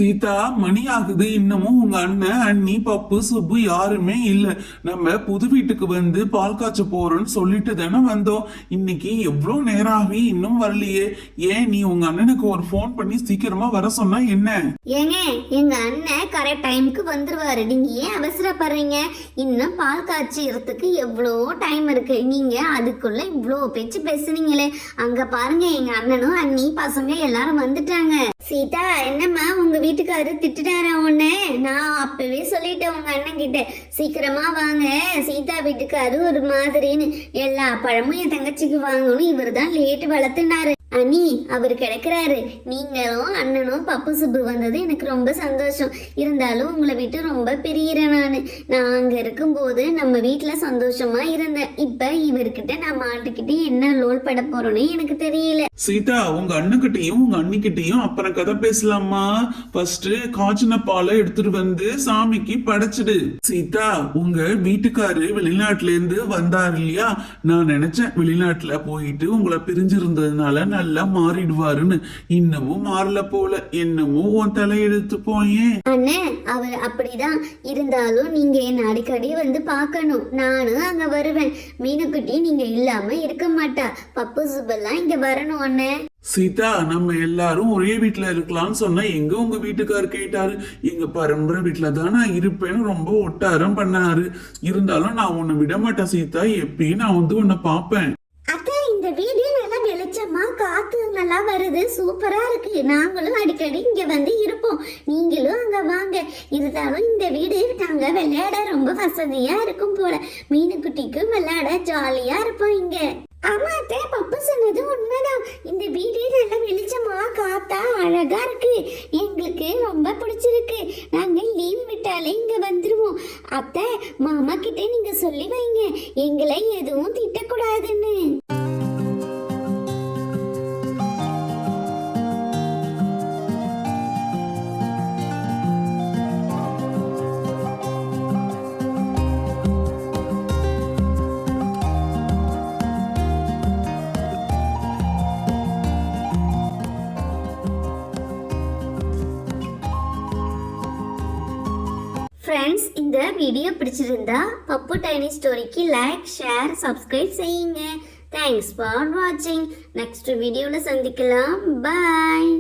சீதா, மணி ஆகுது. இன்னமும் உங்க அண்ணன், அண்ணி, பப்பு, சுப்பு யாருமே இல்ல. நம்ம புது வீட்டுக்கு வந்து பால் காய்ச்ச போறோம்னு சொல்லிட்டு தானே வந்தோம். இன்னைக்கு எவ்வளவு நேரம் ஆகி இன்னும் வரலையே. ஏன் நீ உங்க அண்ணனுக்கு ஒரு போன் பண்ணி சீக்கிரமா வர சொன்னா என்ன? ஏங்க, எங்க அண்ணன் கரெக்ட் டைமுக்கு வந்துருவாரு. நீங்க ஏன் அவசரப்படுறீங்க? இன்னும் பால் காய்ச்சறதுக்கு எவ்வளோ டைம் இருக்கு. நீங்க அதுக்குள்ள இவ்வளோ பேச்சு பேசுனீங்களே. அங்க பாருங்க, எங்க அண்ணனும் அண்ணி பசங்க எல்லாரும் வந்துட்டாங்க. சீதா, என்னம்மா உங்க வீட்டுக்காரு திட்டுட்டாரா உன்ன? நான் அப்பவே சொல்லிட்டேன் உங்க அண்ணன் கிட்ட, சீக்கிரமா வாங்க, சீதா வீட்டுக்காரு ஒரு மாதிரின்னு. எல்லா பழமும் என் தங்கச்சிக்கு வாங்கணும், இவர் தான் லேட்டு வளர்த்துனாரு. அண்ணி, அவர் கிடைக்கிறாரு. நீங்களும் அண்ணனும் பப்பு சுப்பு வந்தது எனக்கு ரொம்ப சந்தோஷம். இருந்தாலும் உங்களை விட்டு ரொம்ப பிரிகிறேன். நான் அங்க இருக்கும்போது நம்ம வீட்டுல சந்தோஷமா இருந்தேன். இப்ப இவர்கிட்ட நான் மாட்டுக்கிட்டே என்ன லோல் பட போறோன்னு எனக்கு தெரியல. சீதா, உங்க அண்ணன்கிட்டயும் உங்க அண்ணிக்கிட்டையும் அப்புறம் கதை பேசலாமா? ஃபர்ஸ்ட் காய்ச்சின பாலை எடுத்துட்டு வந்து சாமிக்கு படைச்சிடு. சீதா, உங்க வீட்டுக்காரு வெளிநாட்டுல இருந்து வந்தாரு இல்லையா? நான் நினைச்சேன் வெளிநாட்டுல போயிட்டு உங்களை பிரிஞ்சிருந்ததுனால நல்லா மாறிடுவாருன்னு. இன்னமும் மாறல போல. என்னமும் உன் தலையெடுத்து போயே. அண்ணே, அவர் அப்படிதான். இருந்தாலும் நீங்க என்ன அடிக்கடி வந்து பார்க்கணும். நானும் அங்க வருவேன். மீனுக்குட்டி நீங்க இல்லாம இருக்க மாட்டா. பப்பு சுப்பெல்லாம் இங்க வரணும் அண்ணே. சீதா, நம்ம எல்லாரும் ஒரே வீட்டுல இருக்கலாம்னு சொன்னா எங்க உங்க வீட்டுக்காரு கேட்டாரு? எங்க பரம்பரை வீட்டுல தான் நான் இருப்பேன்னு ரொம்ப ஒட்டாரம் பண்ணாரு. இருந்தாலும் நான் உன்னை விட மாட்டேன் சீதா. எப்பயும் நான் வந்து உன்னை பாப்பேன். இந்த வீடு நல்லா வெளிச்சமா, காத்து நல்லா வருது, சூப்பரா இருக்கு. நாங்களும் அடிக்கடி இங்க வந்து இருப்போம். நீங்களும் அங்க வாங்க. இருந்தாலும் இந்த வீடு நாங்க விளையாட ரொம்ப வசதியா இருக்கும் போல. மீனுக்குட்டிக்கு விளையாட ஜாலியா இருப்போம் இங்க. ஆமா அத்தை, பப்பு சொன்னது உண்மைதான். இந்த வீடு நல்லா வெளிச்சமா, காத்தா அழகா இருக்கு. எங்களுக்கு ரொம்ப பிடிச்சிருக்கு. நாங்க லீவ் விட்டாலே இங்க வந்துருவோம். அத்தை, மாமா கிட்ட நீங்க சொல்லி வைங்க, எங்களை எதுவும் திட்டக்கூடாதுன்னு. ஃப்ரெண்ட்ஸ், இந்த வீடியோ பிடிச்சிருந்தா பப்பு டைனி ஸ்டோரிக்கு லைக், ஷேர், சப்ஸ்கிரைப் செய்யுங்க. தேங்க்ஸ் ஃபார் வாட்சிங். நெக்ஸ்ட் வீடியோவில் சந்திக்கலாம். பாய்.